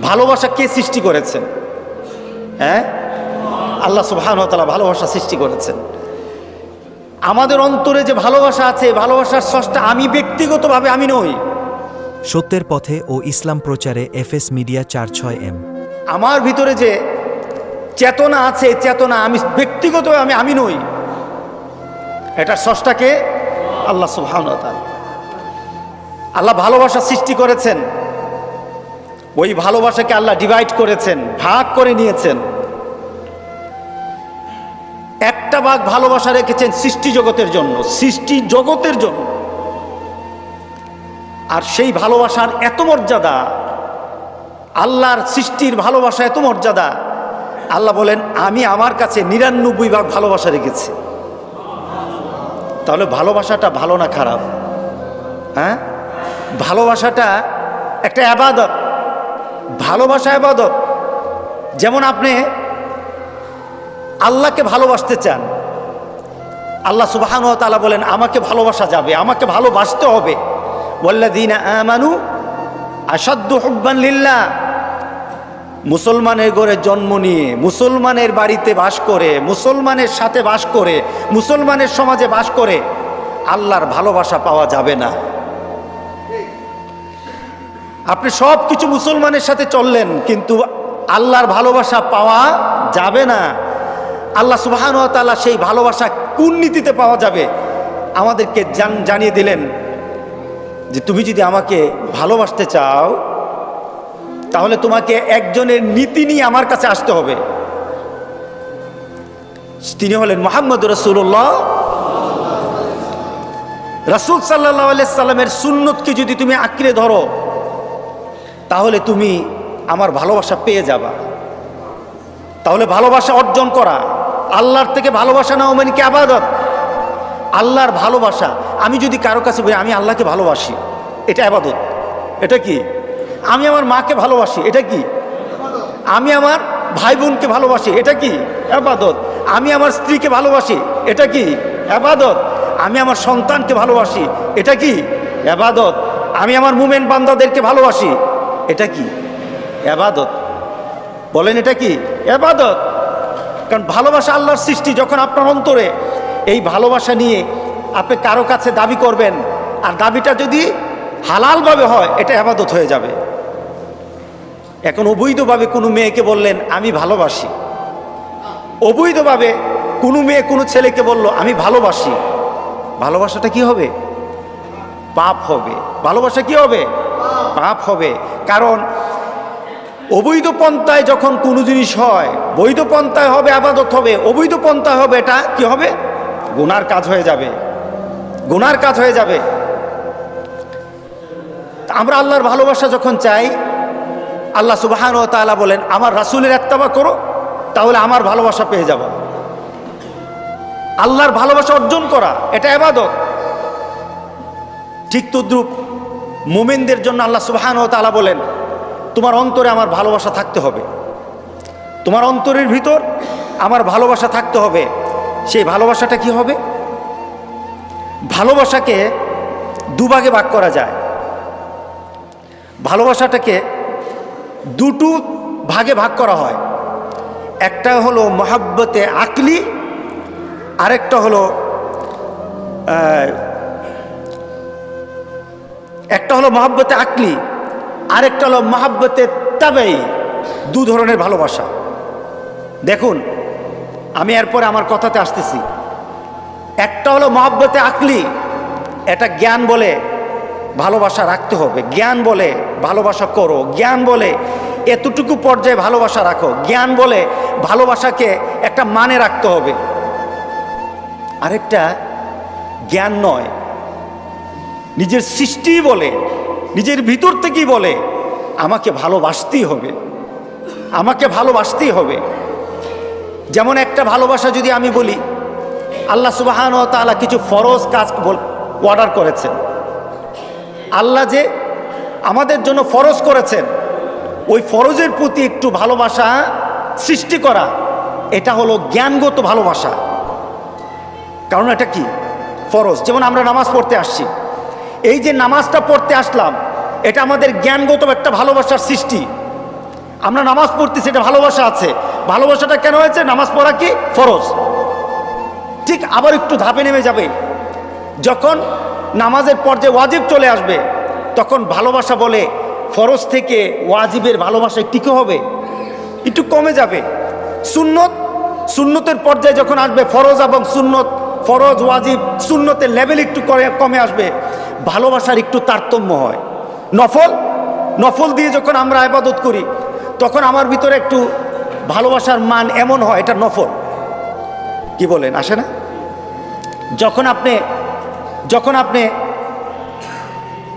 ভালোবাসা কে সৃষ্টি করেছেন? হ্যাঁ, আল্লাহ সুবহানাহু ওয়া তাআলা ভালোবাসা সৃষ্টি করেছেন। আমাদের অন্তরে যে ভালোবাসা আছে, ভালোবাসার স্রষ্টা আমি, ব্যক্তিগতভাবে আমি নই। সত্যের পথে ও ইসলাম প্রচারে এফএস মিডিয়া 46M। আমার ভিতরে যে চেতনা আছে, চেতনা আমি ব্যক্তিগতভাবে আমি নই। এটা স্রষ্টাকে আল্লাহ সুবহানাহু ওয়া তাআলা। আল্লাহ ভালোবাসা সৃষ্টি করেছেন, ওই ভালোবাসাকে আল্লাহ ডিভাইড করেছেন, ভাগ করে নিয়েছেন। একটা ভাগ ভালোবাসা রেখেছেন সৃষ্টি জগতের জন্য, সৃষ্টি জগতের জন্য। আর সেই ভালোবাসার এত মর্যাদা, আল্লাহর সৃষ্টির ভালোবাসা এত মর্যাদা, আল্লাহ বলেন আমি আমার কাছে 99 ভাগ ভালোবাসা রেখেছি। তাহলে ভালোবাসাটা ভালো না খারাপ? হ্যাঁ, ভালোবাসাটা একটা ইবাদত। ভালোবাসা ইবাদত। যেমন আপনি আল্লাহকে ভালোবাসতে চান, আল্লাহ সুবহানাহু ওয়া তাআলা বলেন আমাকে ভালোবাসা যাবে, আমাকে ভালোবাসতে হবে। ওয়াল্লাযীনা আমানু আশাদ্দু হুব্বান লিল্লাহ। মুসলমানের ঘরে জন্ম নিয়ে, মুসলমানের বাড়িতে বাস করে, মুসলমানের সাথে বাস করে, মুসলমানের সমাজে বাস করে আল্লাহর ভালোবাসা পাওয়া যাবে না। আপনি সব কিছু মুসলমানের সাথে চললেন, কিন্তু আল্লাহর ভালোবাসা পাওয়া যাবে না। আল্লাহ সুবহানাহু ওয়া তাআলা সেই ভালোবাসা কোন নীতিতে পাওয়া যাবে আমাদেরকে জানিয়ে দিলেন যে তুমি যদি আমাকে ভালোবাসতে চাও তাহলে তোমাকে একজনের নীতি নিয়ে আমার কাছে আসতে হবে। তিনি হলেন মুহাম্মদুর রাসূলুল্লাহ। রাসূল সাল্লাল্লাহু আলাইহি সাল্লামের সুন্নতকে যদি তুমি আঁকড়ে ধরো তাহলে তুমি আমার ভালোবাসা পেয়ে যাবা। তাহলে ভালোবাসা অর্জন করা, আল্লাহর থেকে ভালোবাসা নাও মানে কি ইবাদত। আল্লাহর ভালোবাসা, আমি যদি কারো কাছে বলি আমি আল্লাহকে ভালোবাসি, এটা ইবাদত। এটা কি? আমি আমার মাকে ভালোবাসি, এটা কি? আমি আমার ভাই বোনকে ভালোবাসি, এটা কি? ইবাদত। আমি আমার স্ত্রীকে ভালোবাসি, এটা কি? ইবাদত। আমি আমার সন্তানকে ভালোবাসি, এটা কি? ইবাদত। আমি আমার মুমিন বান্দাদেরকে ভালোবাসি, এটা কি? ইবাদত। বলেন এটা কি? ইবাদত। কারণ ভালোবাসা আল্লাহর সৃষ্টি। যখন আপনার অন্তরে এই ভালোবাসা নিয়ে আপনি কারো কাছে দাবি করবেন, আর দাবিটা যদি হালালভাবে হয় এটা ইবাদত হয়ে যাবে। এখন অবৈধভাবে কোনো মেয়েকে বললেন আমি ভালোবাসি, অবৈধভাবে কোনো মেয়ে কোনো ছেলেকে বলল আমি ভালোবাসি, ভালোবাসাটা কি হবে? পাপ হবে। ভালোবাসা কি হবে? পাপ হবে। কারণ অবৈধ পন্থায় যখন কোনো জিনিস হয়, বৈধ পন্থায় হবে ইবাদত হবে, অবৈধ পন্থায় হবে এটা কি হবে? গুনার কাজ হয়ে যাবে, গুনার কাজ হয়ে যাবে। আমরা আল্লাহর ভালোবাসা যখন চাই, আল্লাহ সুবহানাহু ওয়া তাআলা বলেন আমার রাসূলের ইত্তেবা করো, তাহলে আমার ভালোবাসা পেয়ে যাব। আল্লাহর ভালোবাসা অর্জন করা এটা ইবাদত। ঠিক তদ্রুপ মুমিনদের জন্য আল্লাহ সুবহানাহু ওয়া তাআলা বলেন তোমার অন্তরে আমার ভালোবাসা থাকতে হবে, তোমার অন্তরের ভিতর আমার ভালোবাসা থাকতে হবে। সেই ভালোবাসাটা কি হবে? ভালোবাসাকে দুভাগে ভাগ করা যায়। ভালোবাসাটাকে দুটো ভাগে ভাগ করা হয়। একটা হলো মহাব্বতে আকলি, আরেকটা হলো মহাব্বতে আকলি, আরেকটা হলো মহাব্বতে তাবেই। দু ধরনের ভালোবাসা। দেখুন আমি এরপরে আমার কথাতে আসতেছি। একটা হলো মহাব্বতে আকলি, এটা জ্ঞান বলে ভালোবাসা রাখতে হবে, জ্ঞান বলে ভালোবাসা করো, জ্ঞান বলে এতটুকু পর্যায়ে ভালোবাসা রাখো, জ্ঞান বলে ভালোবাসাকে একটা মানে রাখতে হবে। আরেকটা জ্ঞান নয়, নিজের সৃষ্টি বলে, নিজের ভিতর থেকেই বলে আমাকে ভালোবাসতেই হবে, আমাকে ভালোবাসতেই হবে। যেমন একটা ভালোবাসা যদি আমি বলি, আল্লাহ সুবহানাহু ওয়া তাআলা কিছু ফরজ কাজ অর্ডার করেছেন, আল্লাহ যে আমাদের জন্য ফরজ করেছেন ওই ফরজের প্রতি একটু ভালোবাসা সৃষ্টি করা, এটা হলো জ্ঞানগত ভালোবাসা। কারণ এটা কি? ফরজ। যেমন আমরা নামাজ পড়তে আসছি, এই যে নামাজটা পড়তে আসলাম এটা আমাদের জ্ঞানগত একটা ভালোবাসার সৃষ্টি। আমরা নামাজ পড়তেছি, এটা ভালোবাসা আছে। ভালোবাসাটা কেন হয়েছে? নামাজ পড়া কি ফরজ। ঠিক আবার একটু ধাপে নেমে যাবে, যখন নামাজের পর্যায়ে ওয়াজিব চলে আসবে, তখন ভালোবাসা বলে ফরজ থেকে ওয়াজিবের ভালোবাসা একটু হবে, একটু কমে যাবে। সুন্নতের পর্যায়ে যখন আসবে ফরজ এবং সুন্নত, ফরজ ওয়াজিব সুন্নতের লেভেল একটু কমে আসবে, ভালোবাসার একটু তারতম্য হয়। নফল দিয়ে যখন আমরা ইবাদত করি, তখন আমার ভিতরে একটু ভালোবাসার মান এমন হয়, এটা নফল। কি বলেন, আসে না? যখন আপনি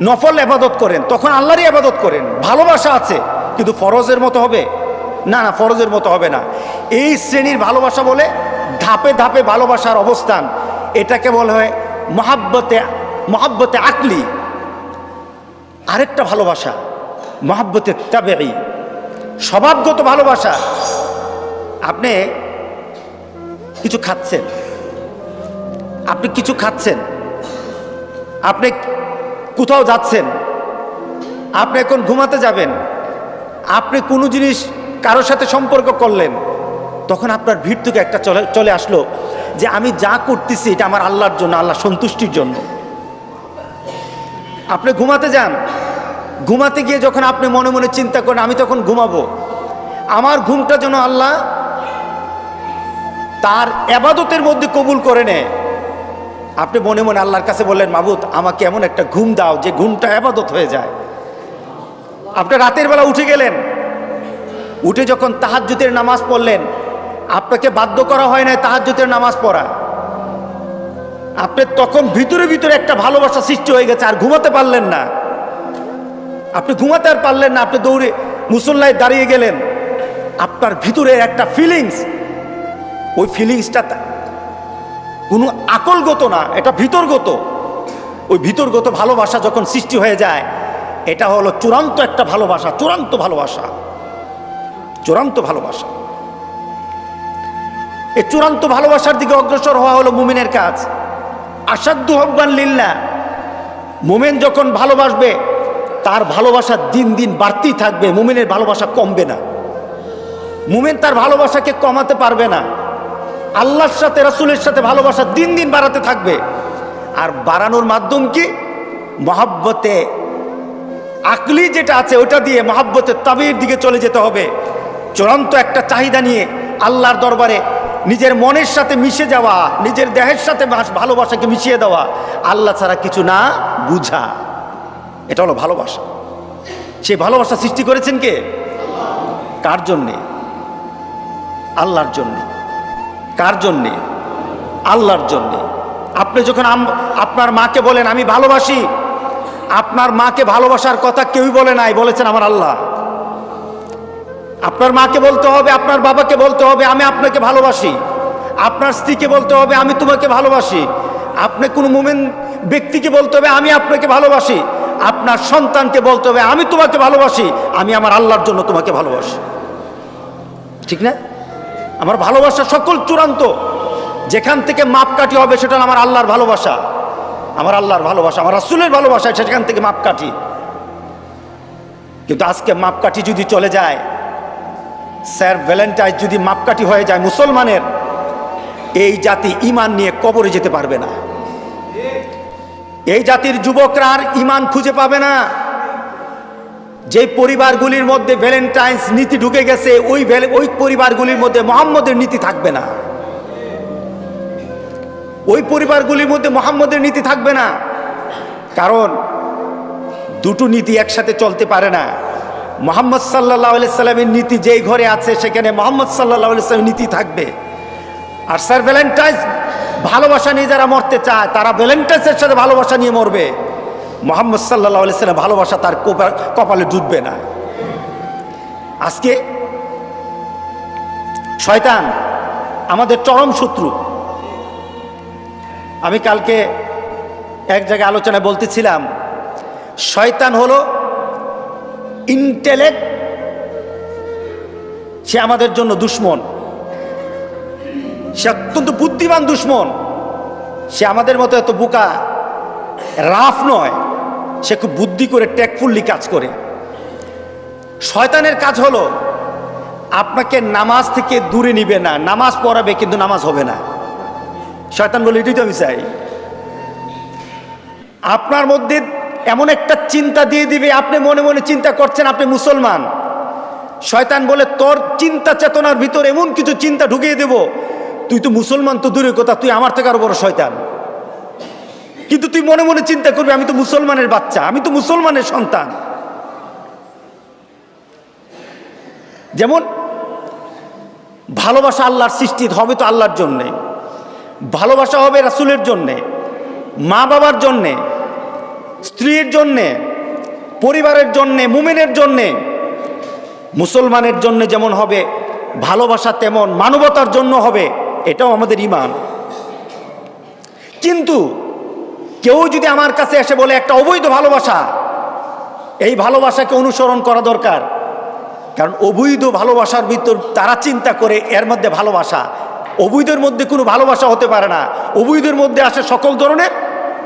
নফল ইবাদত করেন, তখন আল্লাহরই ইবাদত করেন, ভালোবাসা আছে, কিন্তু ফরজের মতো হবে না, ফরজের মতো হবে না। এই শ্রেণীর ভালোবাসা বলে ধাপে ধাপে ভালোবাসার অবস্থান, এটাকে বলা হয় মহাব্বতে আকলি। আরেকটা ভালোবাসা মহাব্বতে তাবেঈ, স্বভাবগত ভালোবাসা। আপনি কিছু খাচ্ছেন, আপনি কোথাও যাচ্ছেন, আপনি এখন ঘুমাতে যাবেন, আপনি কোনো জিনিস কারোর সাথে সম্পর্ক করলেন, তখন আপনার ভিড় থেকে একটা চলে আসলো যে আমি যা করতেছি এটা আমার আল্লাহর জন্য, আল্লাহ সন্তুষ্টির জন্য। আপনি ঘুমাতে যান, ঘুমাতে গিয়ে যখন আপনি মনে মনে চিন্তা করেন আমি তখন ঘুমাবো, আমার ঘুমটা যেন আল্লাহ তার ইবাদতের মধ্যে কবুল করে নেয়। আপনি মনে মনে আল্লাহর কাছে বললেন, মাবুদ আমাকে এমন একটা ঘুম দাও যে ঘুমটা ইবাদত হয়ে যায়। আপনি রাতের বেলা উঠে গেলেন, উঠে যখন তাহাজ্জুদের নামাজ পড়লেন, আপনাকে বাধ্য করা হয় না তাহাজ্জুদের নামাজ পড়া, আপনি তখন ভিতরে ভিতরে একটা ভালোবাসা সৃষ্টি হয়ে গেছে, আর ঘুমাতে পারলেন না। আপনি ঘুমাতে আর পারলেন না, আপনি দৌড়ে মুসল্লায় দাঁড়িয়ে গেলেন, আপনার ভিতরে একটা ফিলিংস, ওই ফিলিংসটা কোনো আকলগত না, এটা ভিতরগত। ওই ভিতরগত ভালোবাসা যখন সৃষ্টি হয়ে যায়, এটা হলো চূড়ান্ত একটা ভালোবাসা, চূড়ান্ত ভালোবাসা। এই চূড়ান্ত ভালোবাসার দিকে অগ্রসর হওয়া হলো মুমিনের কাজ। আসাদ্দু হুব্বান লিল্লাহ, মুমিন যখন ভালোবাসবে, তার ভালোবাসা দিন দিন বাড়তেই থাকবে, মুমিনের ভালোবাসা কমবে না। মুমিন তার ভালোবাসাকে কমাতে পারবে না। আল্লাহর সাথে, রাসূলের সাথে ভালোবাসা দিন দিন বাড়াতে থাকবে। আর বাড়ানোর মাধ্যম কি? মহাব্বতে আকলি যেটা আছে ওটা দিয়ে মহাব্বতে তাবির দিকে চলে যেতে হবে। চূড়ান্ত একটা চাহিদা নিয়ে আল্লাহর দরবারে নিজের মনের সাথে মিশে যাওয়া, নিজের দেহের সাথে ভালোবাসাকে মিশিয়ে দেওয়া, আল্লাহ ছাড়া কিছু না বুঝা, এটা হলো ভালোবাসা। সেই ভালোবাসা সৃষ্টি করেছেন কে? কার জন্যে? আল্লাহর জন্যে। কার জন্যে? আল্লাহর জন্যে। আপনি যখন আপনার মাকে বলেন আমি ভালোবাসি, আপনার মাকে ভালোবাসার কথা কেউই বলে নাই, বলেছেন আমার আল্লাহ। আপনার মাকে বলতে হবে, আপনার বাবাকে বলতে হবে আমি আপনাকে ভালোবাসি, আপনার স্ত্রীকে বলতে হবে আমি তোমাকে ভালোবাসি, আপনি কোনো মুমিন ব্যক্তিকে বলতে হবে আমি আপনাকে ভালোবাসি, আপনার সন্তানকে বলতে হবে আমি তোমাকে ভালোবাসি, আমি আমার আল্লাহর জন্য তোমাকে ভালোবাসি। ঠিক না? আমার ভালোবাসা সকল চূড়ান্ত, যেখান থেকে মাপকাঠি হবে সেটা আমার আল্লাহর ভালোবাসা, আমার আল্লাহর ভালোবাসা, আমার রাসূলের ভালোবাসা, সেখান থেকে মাপকাঠি। কিন্তু আজকে মাপকাঠি যদি চলে যায়, স্যার ভ্যালেন্টাইন যদি মাপকাঠি হয়ে যায় মুসলমানের, এই জাতি ঈমান নিয়ে কবরে যেতে পারবে না। এই জাতির যুবকরা আর ঈমান খুঁজে পাবে না। যে পরিবারগুলির মধ্যে ভ্যালেন্টাইন্স নীতি ঢুকে গেছে, ওই পরিবারগুলির মধ্যে মুহাম্মদের নীতি থাকবে না। ওই পরিবারগুলির মধ্যে মুহাম্মদের নীতি থাকবে না। কারণ দুটো নীতি একসাথে চলতে পারে না। মুহাম্মদ সাল্লাল্লাহু আলাইহি সাল্লামের নীতি যেই ঘরে আছে সেখানে মুহাম্মদ সাল্লাল্লাহু আলাইহি সাল্লামের নীতি থাকবে। আর স্যার ভ্যালেন্টাইন্স ভালোবাসা নিয়ে যারা মরতে চায়, তারা ভ্যালেন্টাইন্সের সাথে ভালোবাসা নিয়ে মরবে। মুহাম্মদ সাল্লাল্লাহু আলাইহি সাল্লাম ভালোবাসা তার কপালে জুটবে না। আজকে শয়তান আমাদের চরম শত্রু। আমি কালকে এক জায়গায় আলোচনায় বলতেছিলাম, শয়তান হলো ইন্টেলেক্ট, সে আমাদের জন্য দুশ্মন, সে অত্যন্ত বুদ্ধিমান দুশ্মন। সে আমাদের মতো এত বোকা রাফ নয়, সে খুব বুদ্ধি করে টেকফুল্লি কাজ করে। শয়তানের কাজ হলো আপনাকে নামাজ থেকে দূরে নিবে না, নামাজ পড়াবে কিন্তু নামাজ হবে না। শয়তান বলে এটাই তো আমি চাই। আপনার মধ্যে এমন একটা চিন্তা দিয়ে দিবে, আপনি মনে মনে চিন্তা করছেন আপনি মুসলমান। শয়তান বলে তোর চিন্তা চেতনার ভিতর এমন কিছু চিন্তা ঢুকিয়ে দেব, তুই তো মুসলমান তো দূরের কথা, তুই আমার থেকে আরো বড় শয়তান। কিন্তু তুই মনে মনে চিন্তা করবি আমি তো মুসলমানের বাচ্চা, আমি তো মুসলমানের সন্তান। যেমন ভালোবাসা আল্লাহর সৃষ্টি হবে তো আল্লাহর জন্যে, ভালোবাসা হবে রাসূলের জন্যে, মা বাবার জন্যে, স্ত্রীর জন্যে, পরিবারের জন্যে, মুমিনের জন্যে। মুসলমানের জন্য যেমন হবে ভালোবাসা, তেমন মানবতার জন্য হবে, এটাও আমাদের ঈমান। কিন্তু কেউ যদি আমার কাছে এসে বলে একটা অবৈধ ভালোবাসা, এই ভালোবাসাকে অনুসরণ করা দরকার, কারণ অবৈধ ভালোবাসার ভিতর তারা চিন্তা করে এর মধ্যে ভালোবাসা, অবৈধের মধ্যে কোনো ভালোবাসা হতে পারে না। অবৈধের মধ্যে আসে সকল ধরনের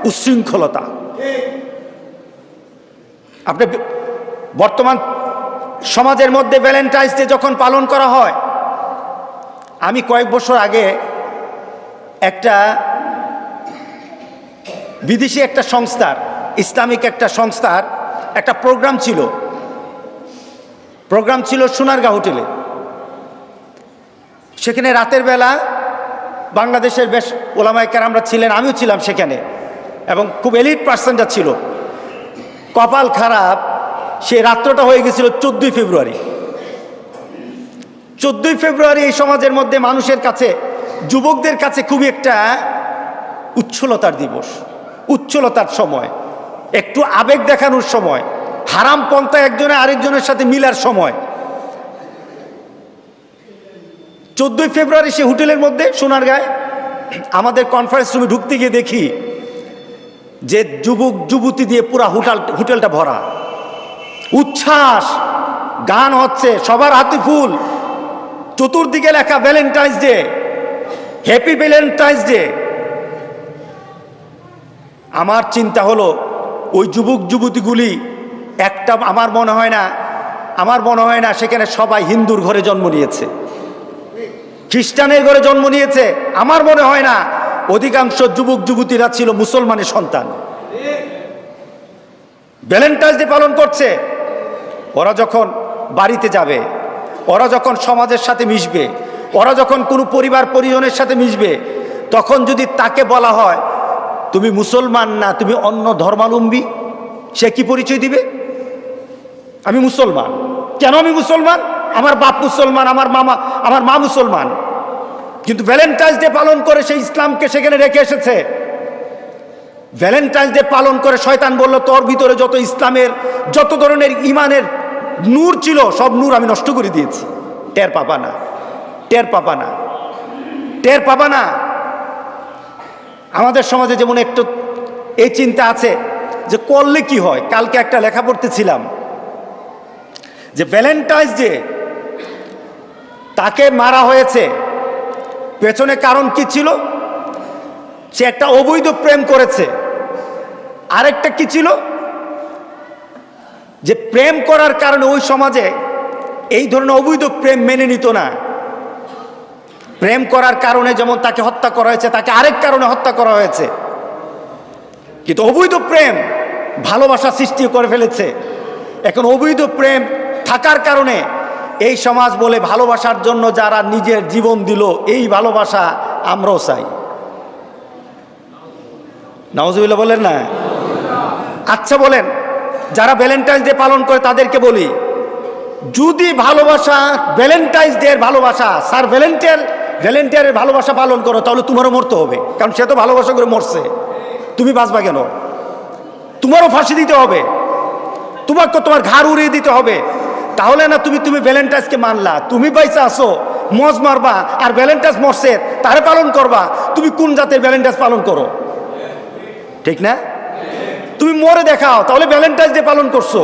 উচ্ছৃঙ্খলতা। আপনি বর্তমান সমাজের মধ্যে ভ্যালেন্টাইন্স ডে যখন পালন করা হয়, আমি কয়েক বছর আগে একটা বিদেশি একটা সংস্থার, ইসলামিক একটা সংস্থার একটা প্রোগ্রাম ছিল সোনারগাঁ হোটেলে। সেখানে রাতের বেলা বাংলাদেশের বেশ ওলামায়ে কেরামরা ছিলেন, আমিও ছিলাম সেখানে, এবং খুব এলিট পার্সনটা ছিল। কপাল খারাপ, সেই রাত্রটা হয়ে গেছিল 14ই ফেব্রুয়ারি। 14ই ফেব্রুয়ারি এই সমাজের মধ্যে মানুষের কাছে, যুবকদের কাছে খুবই একটা উচ্ছলতার দিবস, উচ্ছলতার সময়, একটু আবেগ দেখানোর সময়, হারাম পন্থা একজনে আরেকজনের সাথে মিলার সময়। 14ই ফেব্রুয়ারি সে হোটেলের মধ্যে সোনারগাঁয় আমাদের কনফারেন্স রুমে ঢুকতে গিয়ে দেখি যে যুবক যুবতী দিয়ে পুরা হোটেলটা ভরা, উচ্ছ্বাস, গান হচ্ছে, সবার হাতে ফুল, চতুর্দিকে লেখা Valentine's day, happy Valentine's day. আমার চিন্তা হলো ওই যুবক যুবতীগুলি একটা, আমার মনে হয় না সেখানে সবাই হিন্দুর ঘরে জন্ম নিয়েছে, খ্রিস্টানের ঘরে জন্ম নিয়েছে। আমার মনে হয় না, অধিকাংশ যুবক যুবতীরা ছিল মুসলমানের সন্তান। ভ্যালেন্টাইন্স ডে পালন করছে। ওরা যখন বাড়িতে যাবে, ওরা যখন সমাজের সাথে মিশবে, ওরা যখন কোনো পরিবার পরিজনের সাথে মিশবে, তখন যদি তাকে বলা হয় তুমি মুসলমান না, তুমি অন্য ধর্মাবলম্বী, সে কি পরিচয় দিবে? আমি মুসলমান। কেন আমি মুসলমান? আমার বাপ মুসলমান, আমার মা মুসলমান। কিন্তু ভ্যালেন্টাইন্স ডে পালন করে সে ইসলামকে সেখানে রেখে এসেছে। ভ্যালেন্টাইন্স ডে পালন করে শয়তান বলল তোর ভিতরে যত ইসলামের, যত ধরনের ইমানের নূর ছিল, সব নূর আমি নষ্ট করে দিয়েছি। টের পাবা না, টের পাবা না, টের পাবা না। আমাদের সমাজে যেমন একটু এই চিন্তা আছে যে করলে কি হয়। কালকে একটা লেখা পড়তেছিলাম যে ভ্যালেন্টাইন্স ডে তাকে মারা হয়েছে, পেছনে কারণ কি ছিল? সে একটা অবৈধ প্রেম করেছে। আরেকটা কি ছিল? যে প্রেম করার কারণে ওই সমাজে এই ধরনের অবৈধ প্রেম মেনে নিত না। প্রেম করার কারণে যেমন তাকে হত্যা করা হয়েছে, তাকে আরেক কারণে হত্যা করা হয়েছে। কিন্তু অবৈধ প্রেম ভালোবাসা সৃষ্টি করে ফেলেছে। এখন অবৈধ প্রেম থাকার কারণে এই সমাজ বলে ভালোবাসার জন্য যারা নিজের জীবন দিল, এই ভালোবাসা আমরাও চাই। নাউজুবিল্লাহ বলেন না? আচ্ছা বলেন, যারা ভ্যালেন্টাইন্স ডে পালন করে তাদেরকে বলি, যদি ভালোবাসা ভ্যালেন্টাইন্স ডে এর ভালোবাসা, স্যার ভ্যালেন্টাইনের ভালোবাসা পালন করো, তাহলে তোমারও মরতে হবে, কারণ সে তো ভালোবাসা করে মরছে। তুমি বাঁচবা কেন? তোমারও ফাঁসি দিতে হবে, তোমাকে তোমার ঘাড় উড়িয়ে দিতে হবে। তাহলে না তুমি ভ্যালেন্টাইন্সকে মানলা, তুমি বাইসা আসো, মজ মারবা, আর ভ্যালেন্টাইন্স মরছে তারে পালন করবা। তুমি কোন জাতের ভ্যালেন্টাইন্স পালন করো? ঠিক না? তুমি মরে দেখাও, তাহলে ভ্যালেন্টাইন্স ডে পালন করছো।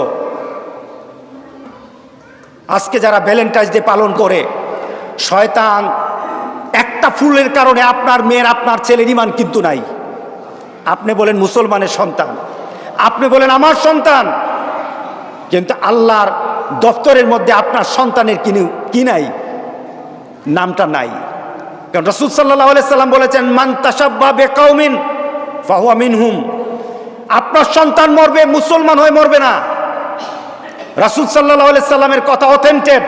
আজকে যারা ভ্যালেন্টাইন্স ডে পালন করে, শয়তান একটা ফুলের কারণে আপনার মেয়ের, আপনার ছেলের ঈমান কিন্তু নাই। আপনি বলেন মুসলমানের সন্তান, আপনি বলেন আমার সন্তান, কিন্তু আল্লাহর দপ্তরের মধ্যে আপনার সন্তানের কি নাই? নামটা নাই। কারণ রাসূল সাল্লাল্লাহু আলাইহি সাল্লাম বলেছেন, মান তাশাব্বাহা বিকাউমিন ফাহুয়া মিনহুম। আপনার সন্তান মরবে, মুসলমান হয়ে মরবে না। রাসূল সাল্লাল্লাহু আলাইহি সাল্লামের কথা অথেন্টেড।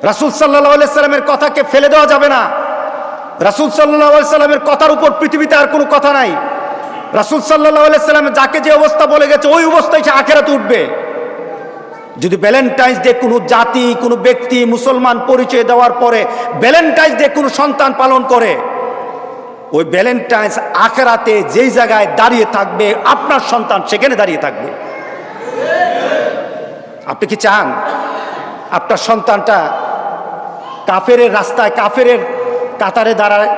রাসূল সাল্লাল্লাহু আলাইহি সাল্লামের কথাকে ফেলে দেওয়া যাবে না। রাসূল সাল্লাল্লাহু আলাইহি সাল্লামের কথার উপর পৃথিবীতে আর কোনো কথা নাই। রাসূল সাল্লাল্লাহু আলাইহি সাল্লাম যাকে যে অবস্থা বলে গেছে ওই অবস্থায় সে আখিরাতে উঠবে। যদি ভ্যালেন্টাইন্স ডে কোনো জাতি, কোনো ব্যক্তি মুসলমান পরিচয় দেওয়ার পরে ভ্যালেন্টাইন্স ডে কোনো সন্তান পালন করে, ওই ভ্যালেন্টাইন্স আখিরাতে যেই জায়গায় দাঁড়িয়ে থাকবে আপনার সন্তান সেখানে দাঁড়িয়ে থাকবে। আপনি কি চান আপনার সন্তানটা কাফেরের রাস্তায়, কাফেরের কাতারে দাঁড়ায়?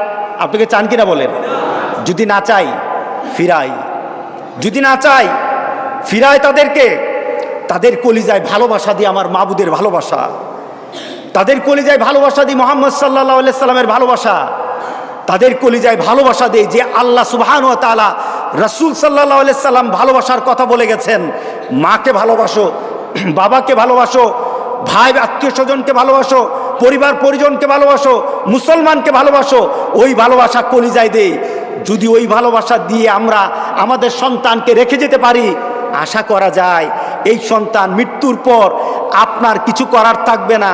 আপনি কি চান কিনা বলেন? যদি না চাই ফিরাই, যদি না চাই ফিরাই তাদেরকে। তাদের কলিজায় ভালোবাসা দিয়ে আমার মাবুদের ভালোবাসা, তাদের কলিজায় ভালোবাসা দিয়ে মুহাম্মদ সাল্লাল্লাহু আলাইহি সাল্লামের ভালোবাসা, তাদের কলিজায় ভালোবাসা দিয়ে যে আল্লাহ সুবহানাহু ওয়া তাআলা রাসূল সাল্লাল্লাহু আলাইহি সাল্লাম ভালোবাসার কথা বলে গেছেন। মাকে ভালোবাসো, বাবাকে ভালোবাসো, ভাই আত্মীয় স্বজনকে ভালোবাসো, পরিবার পরিজনকে ভালোবাসো, মুসলমানকে ভালোবাসো। ওই ভালোবাসা কলিজায় দেই। যদি ওই ভালোবাসা দিয়ে আমরা আমাদের সন্তানকে রেখে যেতে পারি, আশা করা যায় এই সন্তান মৃত্যুর পর আপনার কিছু করার থাকবে না।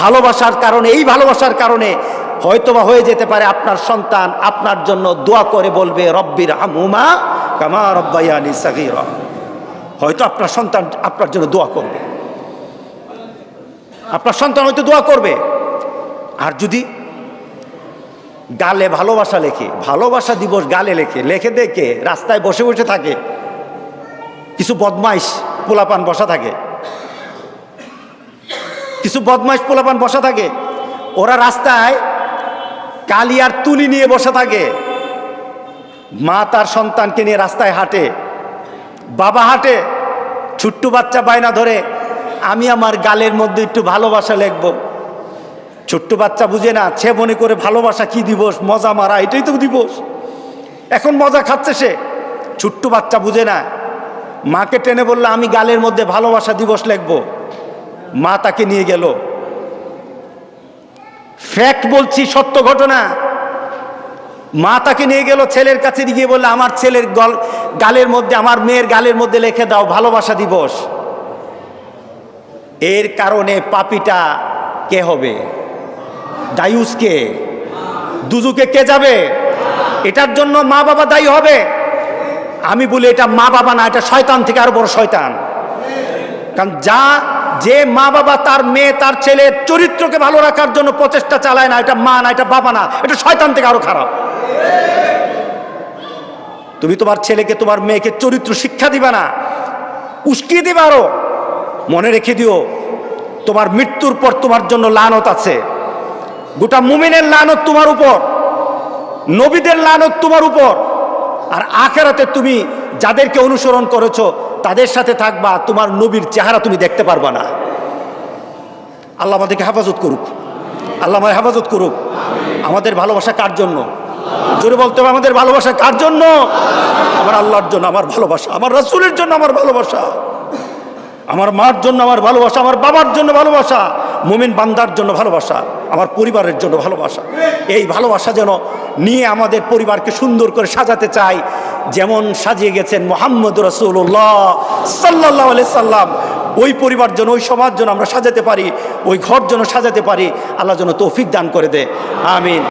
ভালোবাসার কারণে, এই ভালোবাসার কারণে হয়তোবা হয়ে যেতে পারে আপনার সন্তান আপনার জন্য দোয়া করে বলবে, রব্বির হামহুমা কামা রব্বায়ানি সাগীরা। হয়তো আপনার সন্তান আপনার জন্য দোয়া করবে, আপনার সন্তান হয়তো দোয়া করবে। আর যদি গালে ভালোবাসা লেখে, ভালোবাসা দিবস গালে লেখে দেখে রাস্তায় বসে বসে থাকে, কিছু বদমাইশ পোলাপান বসা থাকে, কিছু বদমাইশ পোলাপান বসা থাকে, ওরা রাস্তায় কালি আর তুলি নিয়ে বসে থাকে। মা তার সন্তানকে নিয়ে রাস্তায় হাঁটে, বাবা হাঁটে, ছোট্ট বাচ্চা বায়না ধরে আমি আমার গালের মধ্যে একটু ভালোবাসা লিখব। ছোট্ট বাচ্চা বুঝে না, সে মনে করে ভালোবাসা কি দিবস, মজা মারা, এটাই তো দিবস। এখন মজা খাচ্ছে সে, ছোট্ট বাচ্চা বুঝে না। মাকে টেনে বললো আমি গালের মধ্যে ভালোবাসা দিবস লিখব। মা তাকে নিয়ে গেল, ফ্যাক্ট বলছি, সত্য ঘটনা। মা তাকে নিয়ে গেল ছেলের কাছে, গিয়ে বললো আমার ছেলের গালের মধ্যে, আমার মেয়ের গালের মধ্যে লিখে দাও ভালোবাসা দিবস। এর কারণে পাপীটা কে হবে? দায়ুস কে? দুজুকে কে যাবে? এটার জন্য মা বাবা দায়ী হবে। আমি বলি এটা মা বাবা না, এটা শয়তান থেকে আরো বড় শয়তান। কারণ যে মা বাবা তার মেয়ে, তার ছেলের চরিত্রকে ভালো রাখার জন্য প্রচেষ্টা চালায় না, এটা মা না, এটা বাবা না, এটা শয়তান থেকে আরো খারাপ। তুমি তোমার ছেলেকে, তোমার মেয়েকে চরিত্র শিক্ষা দিবা না, উস্কিয়ে দিবা আরো। মনে রেখে দিও তোমার মৃত্যুর পর তোমার জন্য লানত আছে। গোটা মুমিনের লানত তোমার উপর, নবীদের লানত তোমার উপর। আর আখিরাতে তুমি যাদেরকে অনুসরণ করেছো তাদের সাথে থাকবা, তোমার নবীর চেহারা তুমি দেখতে পারবা না। আল্লাহ আমাদেরকে হেফাজত করুক, আল্লাহ আমার হেফাজত করুক। আমাদের ভালোবাসা কার জন্য? জোরে বলতে হবে, আমাদের ভালোবাসা কার জন্য? আমার আল্লাহর জন্য আমার ভালোবাসা, আমার রাসূলের জন্য আমার ভালোবাসা, আমার মার জন্য আমার ভালোবাসা, আমার বাবার জন্য ভালোবাসা, মুমিন বান্দার জন্য ভালোবাসা, আমার পরিবারের জন্য ভালোবাসা। এই ভালোবাসা যেন নিয়ে আমাদের পরিবারকে সুন্দর করে সাজাতে চাই, যেমন সাজিয়ে গেছেন মুহাম্মদ রাসূলুল্লাহ সাল্লাল্লাহু আলাইহি সাল্লাম। ওই পরিবার যেন, ওই সমাজ যেন আমরা সাজাতে পারি, ওই ঘর যেন সাজাতে পারি। আল্লাহ যেন তৌফিক দান করে দেয়। আমিন।